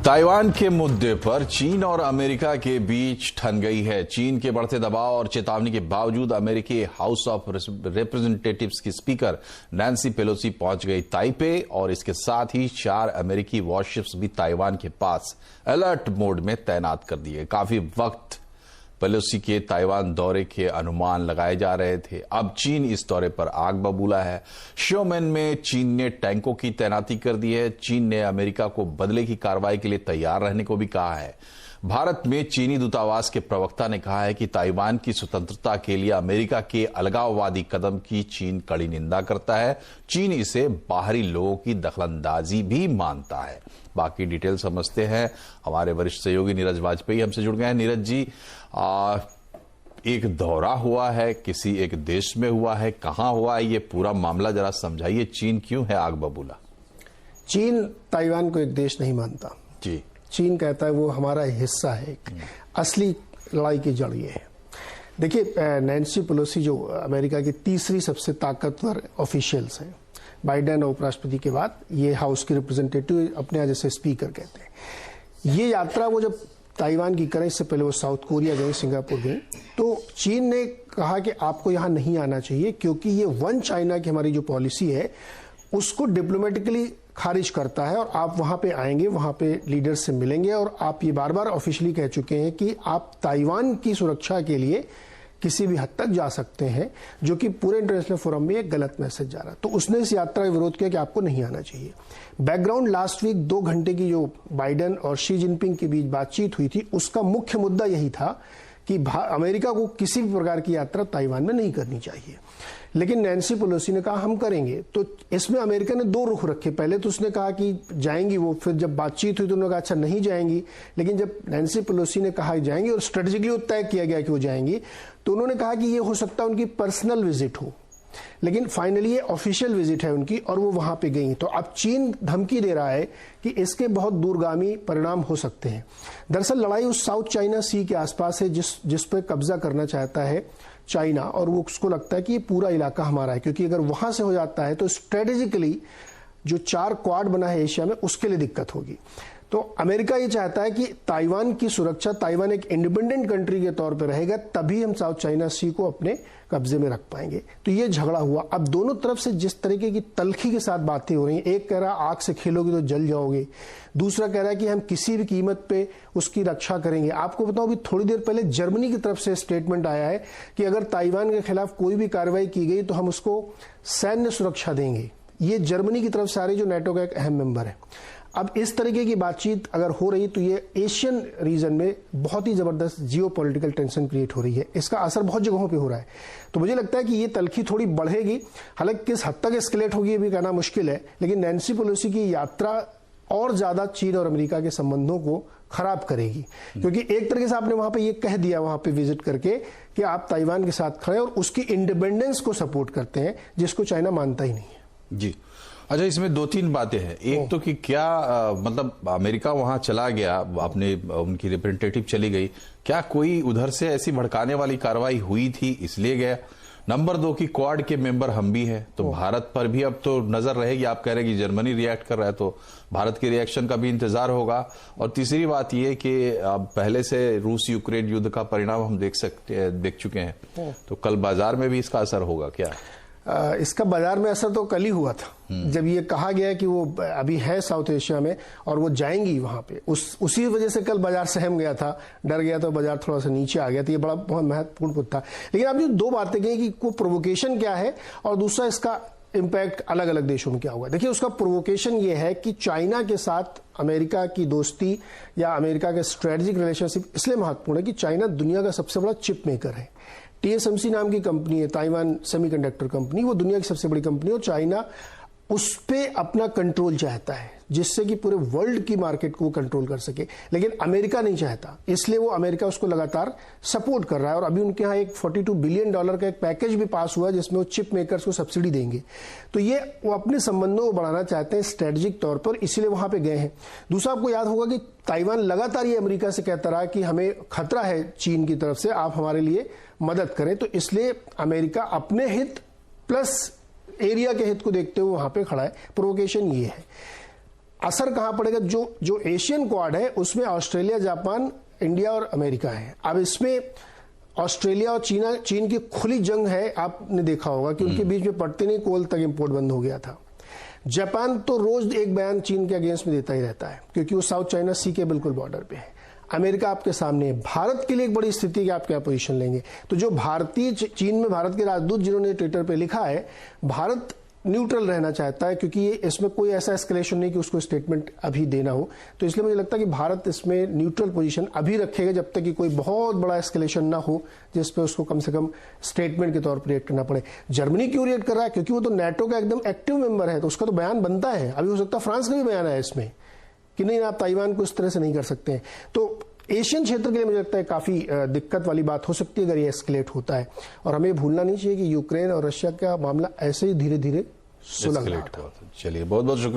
Taiwan के मुद्दे पर चीन और अमेरिका के बीच ठन गई है। चीन के बढ़ते दबाव और चेतावनी के बावजूद अमेरिकी हाउस ऑफ रिप्रेजेंटेटिव्स की स्पीकर नैन्सी पेलोसी पहुंच गई ताइपे और इसके साथ ही 4 अमेरिकी वॉरशिप्स भी ताइवान के पास अलर्ट मोड में तैनात कर दिए। काफी वक्त पेलोसी के ताइवान दौरे के अनुमान लगाए जा रहे थे। अब चीन इस दौरे पर आग बबूला है। शोमेन में चीन ने टैंकों की तैनाती कर दी है। चीन ने अमेरिका को बदले की कार्रवाई के लिए तैयार रहने को भी कहा है। भारत में चीनी दूतावास के प्रवक्ता ने कहा है कि ताइवान की स्वतंत्रता के लिए अमेरिका के अलगाववादी कदम की चीन कड़ी निंदा करता है। चीन इसे बाहरी लोगों की दखलंदाजी भी मानता है। बाकी डिटेल समझते हैं। हमारे वरिष्ठ सहयोगी नीरज वाजपेयी हमसे जुड़ गए हैं। नीरज जी, एक दौरा हुआ है, किसी एक देश में हुआ है, कहां हुआ है, ये पूरा मामला जरा समझाइए। चीन क्यों है आग बबूला? चीन ताइवान को एक देश नहीं मानता जी। चीन कहता है वो हमारा हिस्सा है। एक असली लड़ाई की जड़ ये है। देखिए, नैन्सी पेलोसी जो अमेरिका की तीसरी सबसे ताकतवर ऑफिशियल्स हैं, बाइडेन और उपराष्ट्रपति के बाद ये हाउस के रिप्रेजेंटेटिव अपने यहाँ जैसे स्पीकर कहते हैं। ये यात्रा वो जब ताइवान की करें, इससे पहले वो साउथ कोरिया गए, सिंगापुर गए, तो चीन ने कहा कि आपको यहाँ नहीं आना चाहिए क्योंकि ये वन चाइना की हमारी जो पॉलिसी है उसको डिप्लोमेटिकली खारिज करता है और आप वहां पे आएंगे, वहां पे लीडर्स से मिलेंगे और आप ये बार बार ऑफिशियली कह चुके हैं कि आप ताइवान की सुरक्षा के लिए किसी भी हद तक जा सकते हैं, जो कि पूरे इंटरनेशनल फोरम में एक गलत मैसेज जा रहा है। तो उसने इस यात्रा का विरोध किया कि आपको नहीं आना चाहिए। बैकग्राउंड लास्ट वीक 2 घंटे की जो बाइडेन और शी जिनपिंग के बीच बातचीत हुई थी, उसका मुख्य मुद्दा यही था कि अमेरिका को किसी भी प्रकार की यात्रा ताइवान में नहीं करनी चाहिए। लेकिन नैन्सी पेलोसी ने कहा हम करेंगे। तो इसमें अमेरिका ने 2 रुख रखे। पहले तो उसने कहा कि जाएंगी वो, फिर जब बातचीत हुई तो उन्होंने कहा अच्छा नहीं जाएंगी। लेकिन जब नैन्सी पेलोसी ने कहा जाएंगी और स्ट्रेटेजिकली तय किया गया कि वो जाएंगी, तो उन्होंने कहा कि ये हो सकता है उनकी पर्सनल विजिट हो, लेकिन फाइनली ये ऑफिशियल विजिट है उनकी और वो वहां पे गई। तो अब चीन धमकी दे रहा है कि इसके बहुत दूरगामी परिणाम हो सकते हैं। दरअसल लड़ाई उस साउथ चाइना सी के आसपास है जिस पे कब्जा करना चाहता है चाइना, और वो उसको लगता है कि ये पूरा इलाका हमारा है, क्योंकि अगर वहां से हो जाता है तो स्ट्रेटेजिकली जो 4 क्वाड बना है एशिया में उसके लिए दिक्कत होगी। तो अमेरिका ये चाहता है कि ताइवान की सुरक्षा, ताइवान एक इंडिपेंडेंट कंट्री के तौर पर रहेगा, तभी हम साउथ चाइना सी को अपने कब्जे में रख पाएंगे। तो ये झगड़ा हुआ। अब दोनों तरफ से जिस तरीके की तलखी के साथ बातें हो रही हैं, एक कह रहा है आग से खेलोगे तो जल जाओगे, दूसरा कह रहा है कि हम किसी भी कीमत पे उसकी रक्षा करेंगे। आपको बताऊं, अभी थोड़ी देर पहले जर्मनी की तरफ से स्टेटमेंट आया है कि अगर ताइवान के खिलाफ कोई भी कार्रवाई की गई तो हम उसको सैन्य सुरक्षा देंगे। ये जर्मनी की तरफ से आ रही, जो नेटो का एक अहम मेंबर है। अब इस तरीके की बातचीत अगर हो रही तो ये एशियन रीजन में बहुत ही जबरदस्त जियोपॉलिटिकल टेंशन क्रिएट हो रही है। इसका असर बहुत जगहों पे हो रहा है। तो मुझे लगता है कि ये तलखी थोड़ी बढ़ेगी। हालांकि किस हद तक एस्केलेट होगी ये भी कहना मुश्किल है, लेकिन नैन्सी पेलोसी की यात्रा और ज्यादा चीन और अमेरिका के संबंधों को खराब करेगी, क्योंकि एक तरीके से आपने वहां पे ये कह दिया वहां पे विजिट करके कि आप ताइवान के साथ खड़े और उसकी इंडिपेंडेंस को सपोर्ट करते हैं, जिसको चाइना मानता ही नहीं है। जी अच्छा, इसमें 2-3 बातें हैं। एक तो कि क्या मतलब अमेरिका वहां चला गया, अपने उनकी रिप्रेजेंटेटिव चली गई, क्या कोई उधर से ऐसी भड़काने वाली कार्रवाई हुई थी इसलिए गया? नंबर 2 की क्वाड के मेंबर हम भी हैं, तो भारत पर भी अब तो नजर रहेगी। आप कह रहे हैं कि जर्मनी रिएक्ट कर रहा है तो भारत के रिएक्शन का भी इंतजार होगा। और तीसरी बात यह कि अब पहले से रूस यूक्रेन युद्ध का परिणाम हम देख चुके हैं, तो कल बाजार में भी इसका असर होगा क्या? इसका बाजार में असर तो कल ही हुआ था, जब ये कहा गया कि वो अभी है साउथ एशिया में और वो जाएंगी वहां पे। उसी वजह से कल बाजार सहम गया था, डर गया, तो बाजार थोड़ा सा नीचे आ गया था। ये बड़ा बहुत महत्वपूर्ण मुद्दा था। लेकिन आपने 2 बातें कही कि वो प्रोवोकेशन क्या है और दूसरा इसका इम्पैक्ट अलग अलग देशों में क्या होगा। देखिए, उसका प्रोवोकेशन ये है कि चाइना के साथ अमेरिका की दोस्ती या अमेरिका के स्ट्रेटेजिक रिलेशनशिप इसलिए महत्वपूर्ण है कि चाइना दुनिया का सबसे बड़ा चिप मेकर है। TSMC नाम की कंपनी है, ताइवान सेमीकंडक्टर कंपनी, वो दुनिया की सबसे बड़ी कंपनी है और चाइना उस पे अपना कंट्रोल चाहता है, जिससे कि पूरे वर्ल्ड की मार्केट को कंट्रोल कर सके। लेकिन अमेरिका नहीं चाहता, इसलिए वो अमेरिका उसको लगातार सपोर्ट कर रहा है। और अभी उनके यहाँ एक $42 बिलियन का एक पैकेज भी पास हुआ जिसमें वो चिप मेकर्स को सब्सिडी देंगे। तो ये वो अपने संबंधों को बढ़ाना चाहते हैं स्ट्रेटेजिक तौर पर, इसीलिए वहां पे गए हैं। दूसरा, आपको याद होगा कि ताइवान लगातार ये अमेरिका से कहता रहा कि हमें खतरा है चीन की तरफ से, आप हमारे लिए मदद करें। तो इसलिए अमेरिका अपने हित प्लस एरिया के हित को देखते हुए वहां पे खड़ा है। प्रोवोकेशन ये है। असर कहां पड़ेगा? जो एशियन क्वाड है उसमें ऑस्ट्रेलिया, जापान, इंडिया और अमेरिका है। अब इसमें ऑस्ट्रेलिया और चीन की खुली जंग है। आपने देखा होगा कि उनके बीच में पड़ते नहीं, कोल तक इंपोर्ट बंद हो गया था। जापान तो रोज एक बयान चीन के अगेंस्ट में देता ही रहता है क्योंकि वो साउथ चाइना सी के बिल्कुल बॉर्डर पे है। अमेरिका आपके सामने है। भारत के लिए एक बड़ी स्थिति कि आप क्या पोजीशन लेंगे। तो जो भारतीय चीन में भारत के राजदूत जिन्होंने ट्विटर पे लिखा है, भारत न्यूट्रल रहना चाहता है क्योंकि ये इसमें कोई ऐसा एस्केलेशन नहीं कि उसको स्टेटमेंट अभी देना हो। तो इसलिए मुझे लगता है कि भारत इसमें न्यूट्रल पोजीशन अभी रखेगा जब तक कि कोई बहुत बड़ा एस्केलेशन ना हो जिस पे उसको कम से कम स्टेटमेंट के तौर पर रिएक्ट करना पड़े। जर्मनी क्यों रिएक्ट कर रहा है? क्योंकि वो तो नाटो का एकदम एक्टिव मेंबर है, तो उसका तो बयान बनता है। अभी हो सकता है फ्रांस का भी बयान है इसमें कि नहीं, आप ताइवान को इस तरह से नहीं कर सकते हैं। तो एशियन क्षेत्र के लिए मुझे लगता है काफी दिक्कत वाली बात हो सकती है अगर ये एस्केलेट होता है। और हमें भूलना नहीं चाहिए कि यूक्रेन और रशिया का मामला ऐसे ही धीरे धीरे सुलग रहा था। चलिए, बहुत बहुत शुक्रिया।